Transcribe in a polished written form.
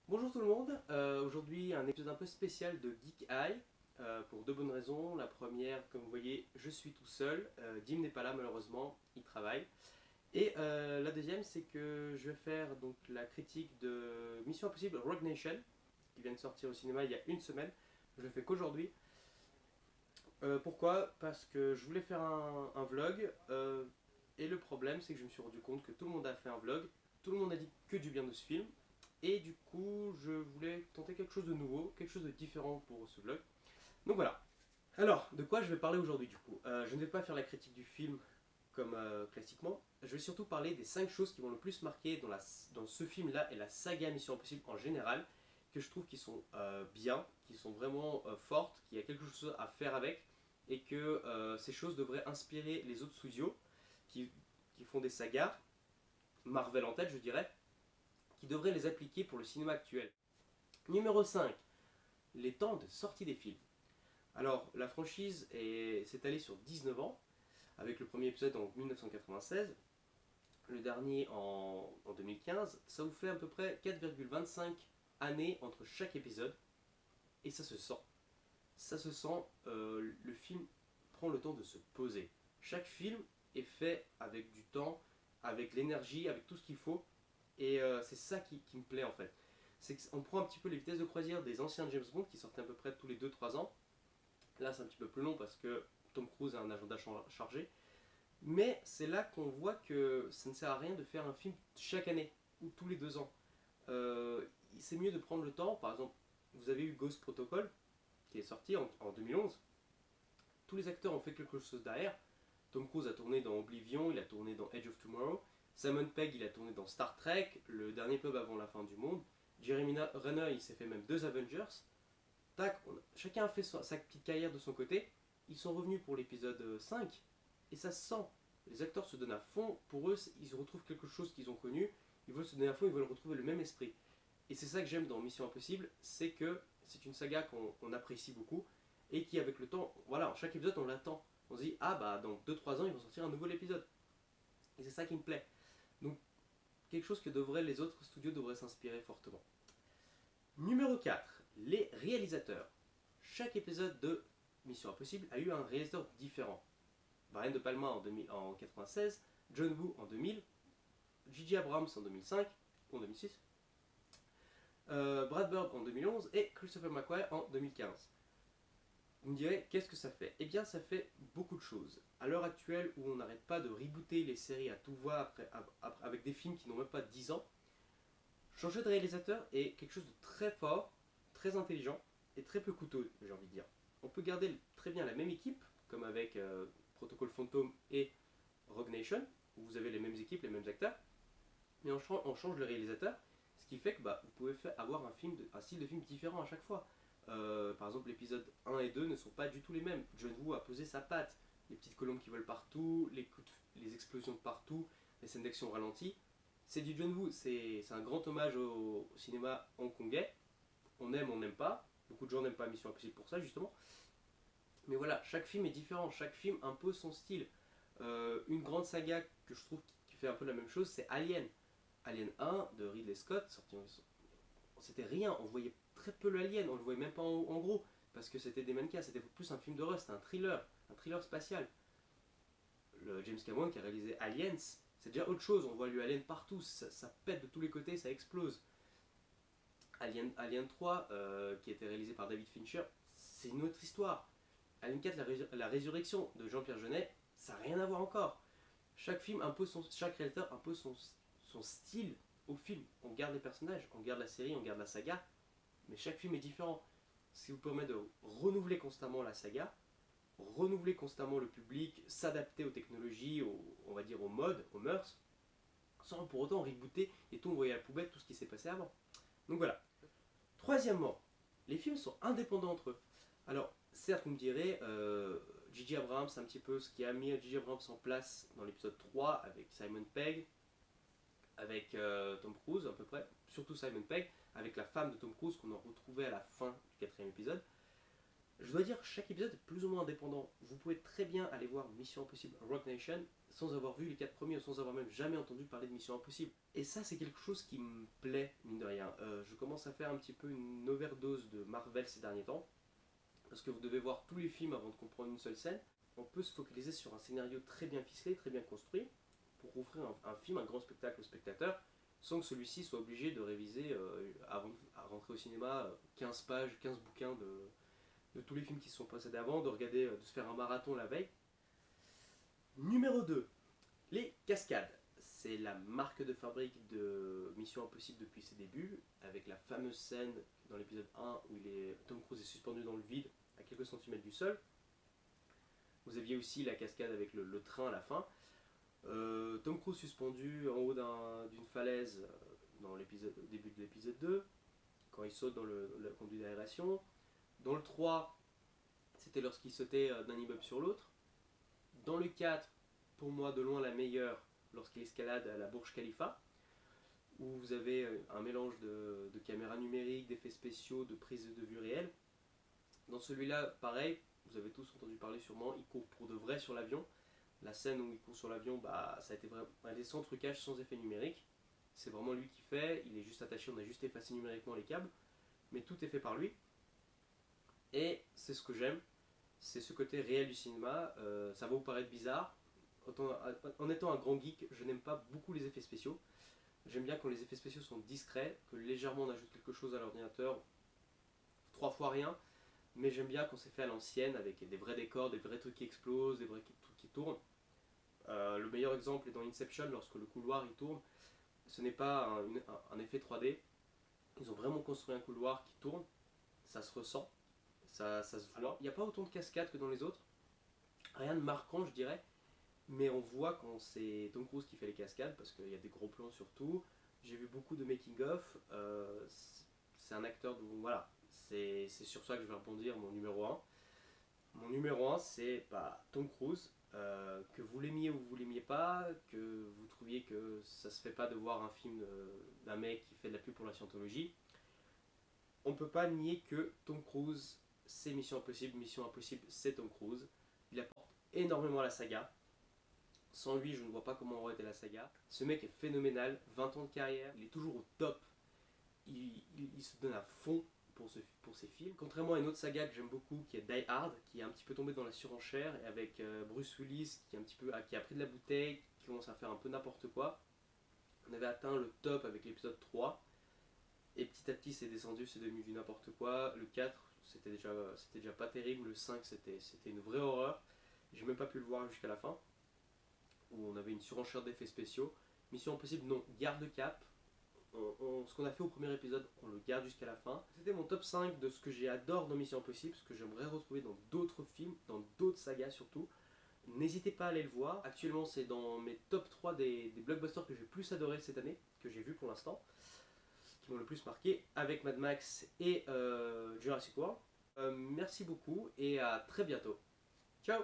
Bonjour tout le monde, aujourd'hui un épisode un peu spécial de Geek Eye, pour deux bonnes raisons. La première, comme vous voyez, je suis tout seul, Dim n'est pas là malheureusement, il travaille. Et la deuxième, c'est que je vais faire donc la critique de Mission Impossible Rogue Nation, qui vient de sortir au cinéma il y a une semaine. Je le fais qu'aujourd'hui. Pourquoi? Parce que je voulais faire un vlog, et le problème c'est que je me suis rendu compte que tout le monde a fait un vlog, tout le monde a dit que du bien de ce film, et du coup je voulais tenter quelque chose de nouveau, quelque chose de différent pour ce vlog. Donc voilà. Alors, de quoi je vais parler aujourd'hui du coup? Je ne vais pas faire la critique du film comme classiquement, je vais surtout parler des 5 choses qui vont le plus marquer dans ce film-là et la saga Mission Impossible en général, que je trouve qui sont bien, qui sont vraiment fortes, qu'il y a quelque chose à faire avec, et que ces choses devraient inspirer les autres studios qui, qui font des sagas, Marvel en tête je dirais, qui devraient les appliquer pour le cinéma actuel. Numéro 5, les temps de sortie des films. Alors, la franchise s'est allée sur 19 ans, avec le premier épisode en 1996, le dernier en 2015. Ça vous fait à peu près 4,25 années entre chaque épisode, et ça se sent. Ça se sent, le film prend le temps de se poser. Chaque film est fait avec du temps, avec l'énergie, avec tout ce qu'il faut, et c'est ça qui me plaît en fait. C'est qu'on prend un petit peu les vitesses de croisière des anciens James Bond qui sortaient à peu près tous les 2-3 ans. Là c'est un petit peu plus long parce que Tom Cruise a un agenda chargé. Mais c'est là qu'on voit que ça ne sert à rien de faire un film chaque année ou tous les 2 ans. Euh, c'est mieux de prendre le temps. Par exemple, vous avez eu Ghost Protocol qui est sorti en 2011. Tous les acteurs ont fait quelque chose derrière. Tom Cruise a tourné dans Oblivion, il a tourné dans Edge of Tomorrow. Simon Pegg, il a tourné dans Star Trek, Le Dernier Pub avant la fin du monde. Jeremy Renner, il s'est fait même 2 Avengers. Tac, chacun a fait sa petite carrière de son côté. Ils sont revenus pour l'épisode 5 et ça se sent. Les acteurs se donnent à fond. Pour eux, ils retrouvent quelque chose qu'ils ont connu. Ils veulent se donner à fond, ils veulent retrouver le même esprit. Et c'est ça que j'aime dans Mission Impossible, c'est que c'est une saga qu'on apprécie beaucoup et qui, avec le temps, voilà, chaque épisode, on l'attend. On se dit, ah bah dans 2-3 ans, ils vont sortir un nouvel épisode. Et c'est ça qui me plaît. Donc, quelque chose que les autres studios devraient s'inspirer fortement. Numéro 4, les réalisateurs. Chaque épisode de Mission Impossible a eu un réalisateur différent. Brian De Palma en 96, John Woo en 2000, J.J. Abrams en 2005 ou en 2006, Brad Bird en 2011 et Christopher McQuarrie en 2015. Vous me direz, qu'est-ce que ça fait? Eh bien, ça fait beaucoup de choses. À l'heure actuelle, où on n'arrête pas de rebooter les séries à tout va avec des films qui n'ont même pas 10 ans, changer de réalisateur est quelque chose de très fort, très intelligent et très peu coûteux, j'ai envie de dire. On peut garder très bien la même équipe, comme avec Protocol Phantom et Rogue Nation, où vous avez les mêmes équipes, les mêmes acteurs, mais on change le réalisateur, ce qui fait que vous pouvez avoir un style de film différent à chaque fois. Par exemple, l'épisode 1 et 2 ne sont pas du tout les mêmes. John Woo a posé sa patte. Les petites colombes qui volent partout, les explosions de partout, les scènes d'action ralenties. C'est du John Woo, c'est un grand hommage au cinéma hongkongais. On aime, on n'aime pas. Beaucoup de gens n'aiment pas Mission Impossible pour ça, justement. Mais voilà, chaque film est différent, chaque film impose son style. Une grande saga que je trouve qui fait un peu la même chose, c'est Alien. Alien 1 de Ridley Scott, c'était rien, on voyait très peu l'alien, on le voyait même pas en gros, parce que c'était des mannequins, c'était plus un film d'horreur, c'était un thriller spatial. Le James Cameron qui a réalisé Aliens, c'est déjà autre chose, on voit lui Alien partout, ça pète de tous les côtés, ça explose. Alien 3, qui a été réalisé par David Fincher, c'est une autre histoire. Alien 4, la résurrection de Jean-Pierre Jeunet, ça n'a rien à voir encore. Chaque réalisateur impose son style au film. On garde les personnages, on garde la série, on garde la saga, mais chaque film est différent. Ce qui vous permet de renouveler constamment la saga, renouveler constamment le public, s'adapter aux technologies, on va dire aux modes, aux mœurs, sans pour autant rebooter et tout envoyer à la poubelle tout ce qui s'est passé avant. Donc voilà. Troisièmement, les films sont indépendants entre eux. Alors, certes, vous me direz, J.J. Abrams, c'est un petit peu ce qui a mis J.J. Abrams en place dans l'épisode 3 avec Simon Pegg, avec Tom Cruise à peu près, surtout Simon Pegg, avec la femme de Tom Cruise qu'on a retrouvée à la fin du 4e épisode. Je dois dire, chaque épisode est plus ou moins indépendant. Vous pouvez très bien aller voir Mission Impossible Rogue Nation sans avoir vu les 4 premiers ou sans avoir même jamais entendu parler de Mission Impossible. Et ça, c'est quelque chose qui me plaît, mine de rien. Je commence à faire un petit peu une overdose de Marvel ces derniers temps, parce que vous devez voir tous les films avant de comprendre une seule scène. On peut se focaliser sur un scénario très bien ficelé, très bien construit, pour offrir un film, un grand spectacle au spectateur, sans que celui-ci soit obligé de réviser, avant à rentrer au cinéma, 15 pages, 15 bouquins de tous les films qui se sont précédés avant, de regarder, de se faire un marathon la veille. Numéro 2, les cascades. C'est la marque de fabrique de Mission Impossible depuis ses débuts, avec la fameuse scène dans l'épisode 1 où Tom Cruise est suspendu dans le vide à quelques centimètres du sol. Vous aviez aussi la cascade avec le train à la fin. Tom Cruise suspendu en haut d'une falaise au début de l'épisode 2, quand il saute dans le conduit d'aération. Dans le 3, c'était lorsqu'il sautait d'un immeuble sur l'autre. Dans le 4, pour moi de loin la meilleure, lorsqu'il escalade à la Burj Khalifa, où vous avez un mélange de caméras numériques, d'effets spéciaux, de prises de vue réelles. Dans celui-là, pareil, vous avez tous entendu parler sûrement, il court pour de vrai sur l'avion. La scène où il court sur l'avion, ça a été vraiment sans trucage, sans effet numérique. C'est vraiment lui qui fait, il est juste attaché, on a juste effacé numériquement les câbles, mais tout est fait par lui. Et c'est ce que j'aime, c'est ce côté réel du cinéma. Ça va vous paraître bizarre. En étant un grand geek, je n'aime pas beaucoup les effets spéciaux. J'aime bien quand les effets spéciaux sont discrets, que légèrement on ajoute quelque chose à l'ordinateur, 3 fois rien. Mais j'aime bien quand c'est fait à l'ancienne, avec des vrais décors, des vrais trucs qui explosent, des vrais trucs qui tournent. Le meilleur exemple est dans Inception, lorsque le couloir il tourne. Ce n'est pas un effet 3D. Ils ont vraiment construit un couloir qui tourne. Ça se ressent. Ça se voit. Il n'y a pas autant de cascades que dans les autres. Rien de marquant, je dirais. Mais on voit quand c'est Tom Cruise qui fait les cascades, parce qu'il y a des gros plans surtout. J'ai vu beaucoup de making-of. C'est un acteur dont, voilà, c'est sur ça que je vais rebondir, mon numéro 1. Mon numéro 1, c'est Tom Cruise. Que vous l'aimiez ou vous l'aimiez pas, que vous trouviez que ça se fait pas de voir un film d'un mec qui fait de la pub pour la scientologie, on peut pas nier que Tom Cruise, c'est Mission Impossible. Mission Impossible, c'est Tom Cruise. Il apporte énormément à la saga. Sans lui, je ne vois pas comment aurait été la saga. Ce mec est phénoménal, 20 ans de carrière, il est toujours au top. Il se donne à fond pour ses films. Contrairement à une autre saga que j'aime beaucoup, qui est Die Hard, qui est un petit peu tombé dans la surenchère, et avec Bruce Willis qui a pris de la bouteille, qui commence à faire un peu n'importe quoi. On avait atteint le top avec l'épisode 3, et petit à petit c'est descendu, c'est devenu du n'importe quoi. Le 4, c'était déjà pas terrible. Le 5, c'était une vraie horreur. J'ai même pas pu le voir jusqu'à la fin, où on avait une surenchère d'effets spéciaux. Mission Impossible, non, garde le cap. Ce qu'on a fait au premier épisode, on le garde jusqu'à la fin. C'était mon top 5 de ce que j'adore dans Mission Impossible, ce que j'aimerais retrouver dans d'autres films, dans d'autres sagas surtout. N'hésitez pas à aller le voir. Actuellement, c'est dans mes top 3 des blockbusters que j'ai plus adoré cette année, que j'ai vu pour l'instant, qui m'ont le plus marqué, avec Mad Max et Jurassic World. Merci beaucoup et à très bientôt. Ciao!